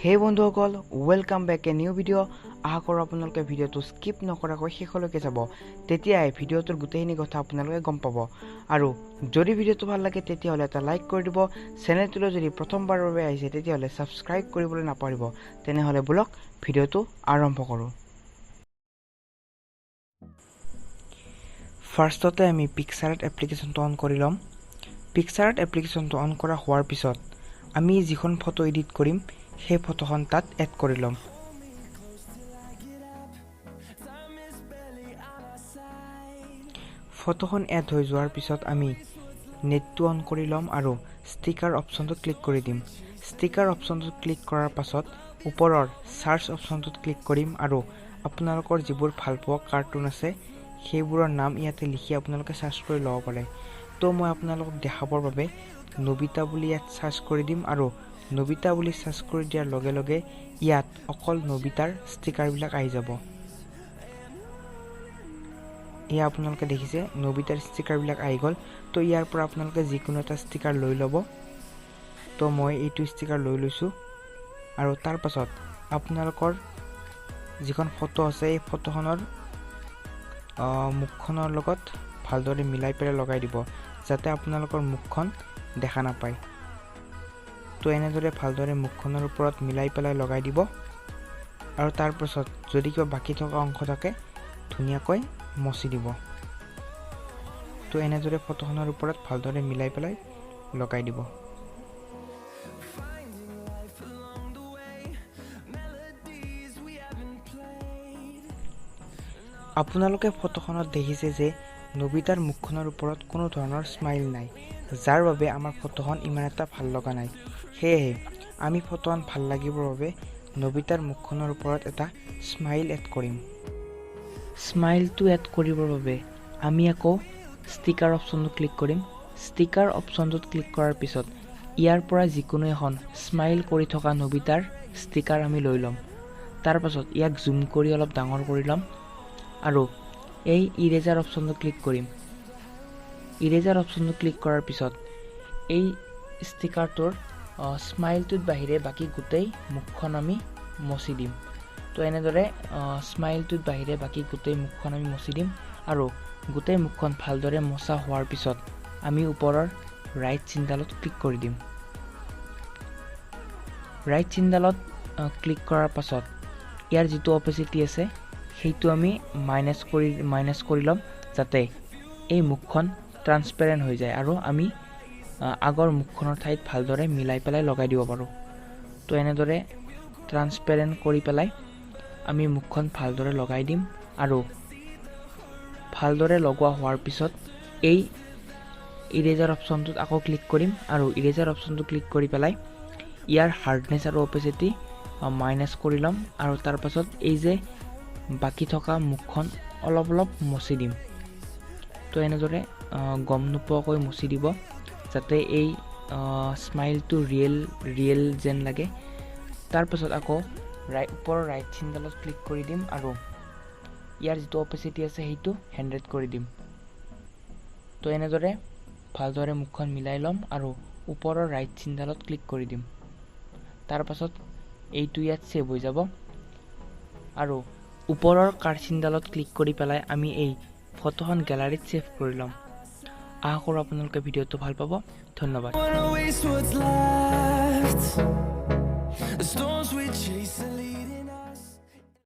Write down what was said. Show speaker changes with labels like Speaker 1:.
Speaker 1: হে বন্ধুসকল, welcome back a new video'. আশা কৰোঁ আপোনালোকে ভিডিঅ'টো স্কিপ নকৰাকৈ শেষলৈকে চাব, তেতিয়াই ভিডিঅ'টোৰ গোটেইখিনি কথা আপোনালোকে গম পাব। আৰু যদি ভিডিঅ'টো ভাল লাগে তেতিয়াহ'লে এটা লাইক কৰি দিব। চেনেলটোলৈ যদি প্ৰথমবাৰৰ বাবে আহিছে তেতিয়াহ'লে ছাবস্ক্ৰাইব কৰিবলৈ নাপাহৰিব। তেনেহ'লে বলক ভিডিঅ'টো আৰম্ভ কৰোঁ। ফাৰ্ষ্টতে আমি PicsArt এপ্লিকেশ্যনটো অন কৰি ল'ম। PicsArt এপ্লিকেশ্যনটো অন কৰা হোৱাৰ পিছত আমি যিখন ফটো এডিট কৰিম সেই ফটোখন তাত এড কৰি ল'ম। ফটোখন এড হৈ যোৱাৰ পিছত আমি নেটটো অন কৰি ল'ম আৰু ষ্টিকাৰ অপশ্যনটোত ক্লিক কৰি দিম। ষ্টিকাৰ অপশ্যনটোত ক্লিক কৰাৰ পাছত ওপৰৰ চাৰ্চ অপশ্যনটোত ক্লিক কৰিম আৰু আপোনালোকৰ যিবোৰ ভাল পোৱা কাৰ্টুন আছে সেইবোৰৰ নাম ইয়াতে লিখি আপোনালোকে চাৰ্চ কৰি ল'ব পাৰে। তো মই আপোনালোকক দেখাবৰ বাবে নবিতা বুলি ইয়াত চাৰ্চ কৰি দিম আৰু নবিতা বুলি চাৰ্চ কৰি দিয়াৰ লগে লগে ইয়াত অকল নবিতাৰ ষ্টিকাৰবিলাক আহি যাব। এয়া আপোনালোকে দেখিছে নবিতাৰ ষ্টিকাৰবিলাক আহি গ'ল। তো ইয়াৰ পৰা আপোনালোকে যিকোনো এটা ষ্টিকাৰ লৈ ল'ব। তো মই এইটো ষ্টিকাৰ লৈ লৈছোঁ আৰু তাৰ পাছত আপোনালোকৰ যিখন ফটো আছে এই ফটোখনৰ মুখখনৰ লগত ভালদৰে মিলাই পেলাই লগাই দিব, যাতে আপোনালোকৰ মুখখন দেখা নাপায়। তো এনেদৰে ভালদৰে মুখখনৰ ওপৰত মিলাই পেলাই লগাই দিব আৰু তাৰ পাছত যদি কিবা বাকী থকা অংশ থাকে ধুনীয়াকৈ মচি দিব। তো এনেদৰে ফটোখনৰ ওপৰত ভালদৰে মিলাই পেলাই লগাই দিব। আপোনালোকে ফটোখনত দেখিছে যে নবিতাৰ মুখখনৰ ওপৰত কোনো ধৰণৰ স্মাইল নাই, যাৰ বাবে আমাৰ ফটোখন ইমান এটা ভাল লগা নাই। সেয়েহে আমি ফটোখন ভাল লাগিবৰ বাবে নবিতাৰ মুখখনৰ ওপৰত এটা স্মাইল এড কৰিম। স্মাইলটো এড কৰিবৰ বাবে আমি আকৌ ষ্টিকাৰ অপশ্যনটো ক্লিক কৰিম। ষ্টিকাৰ অপশ্যনটোত ক্লিক কৰাৰ পিছত ইয়াৰ পৰা যিকোনো এখন স্মাইল কৰি থকা নবিতাৰ ষ্টিকাৰ আমি লৈ ল'ম। তাৰ পাছত ইয়াক জুম কৰি অলপ ডাঙৰ কৰি ল'ম আৰু এই ইৰেজাৰ অপশ্যনটো ক্লিক কৰিম। ইৰেজাৰ অপশ্যনটো ক্লিক কৰাৰ পিছত এই ষ্টিকাৰটোৰ স্মাইলটোৰ বাহিৰে বাকী গোটেই মুখখন আমি মচি দিম। তো এনেদৰে স্মাইলটোৰ বাহিৰে বাকী গোটেই মুখখন আমি মচি দিম আৰু গোটেই মুখখন ভালদৰে মচা হোৱাৰ পিছত আমি ওপৰৰ ৰাইট চিনডালত ক্লিক কৰি দিম। ৰাইট চিনডালত ক্লিক কৰাৰ পাছত ইয়াৰ যিটো অপেচিটি আছে সেইটো আমি মাইনাছ কৰি ল'ম, যাতে এই মুখখন ট্ৰান্সপেৰেণ্ট হৈ যায় আৰু আমি আগৰ মুখখনৰ ঠাইত ভালদৰে মিলাই পেলাই লগাই দিব পাৰোঁ। তো এনেদৰে ট্ৰান্সপেৰেণ্ট কৰি পেলাই আমি মুখখন ভালদৰে লগাই দিম আৰু ভালদৰে লগোৱা হোৱাৰ পিছত এই ইৰেজাৰ অপশ্যনটোত আকৌ ক্লিক কৰিম আৰু ইৰেজাৰ অপশ্যনটো ক্লিক কৰি পেলাই ইয়াৰ হাৰ্ডনেছ আৰু অপেচিটি মাইনাছ কৰি ল'ম আৰু তাৰ পাছত এই যে বাকী থকা মুখখন অলপ অলপ মচি দিম। তো এনেদৰে গম নোপোৱাকৈ মচি দিব, যাতে এই স্মাইলটো ৰিয়েল যেন লাগে। তাৰ পাছত আকৌ ওপৰৰ ৰাইট চিনডালত ক্লিক কৰি দিম আৰু ইয়াৰ যিটো অপেচিটি আছে সেইটো 100 কৰি দিম। তো এনেদৰে ভালদৰে মুখখন মিলাই ল'ম আৰু ওপৰৰ ৰাইট চিনডালত ক্লিক কৰি দিম। তাৰ পাছত এইটো ইয়াত ছেভ হৈ যাব আৰু ওপৰৰ কাৰ চিনডালত ক্লিক কৰি পেলাই আমি এই ফটোখন গেলাৰীত ছেভ কৰি ল'ম। আশা কৰোঁ আপোনালোকে ভিডিঅ'টো ভাল পাব। ধন্যবাদ।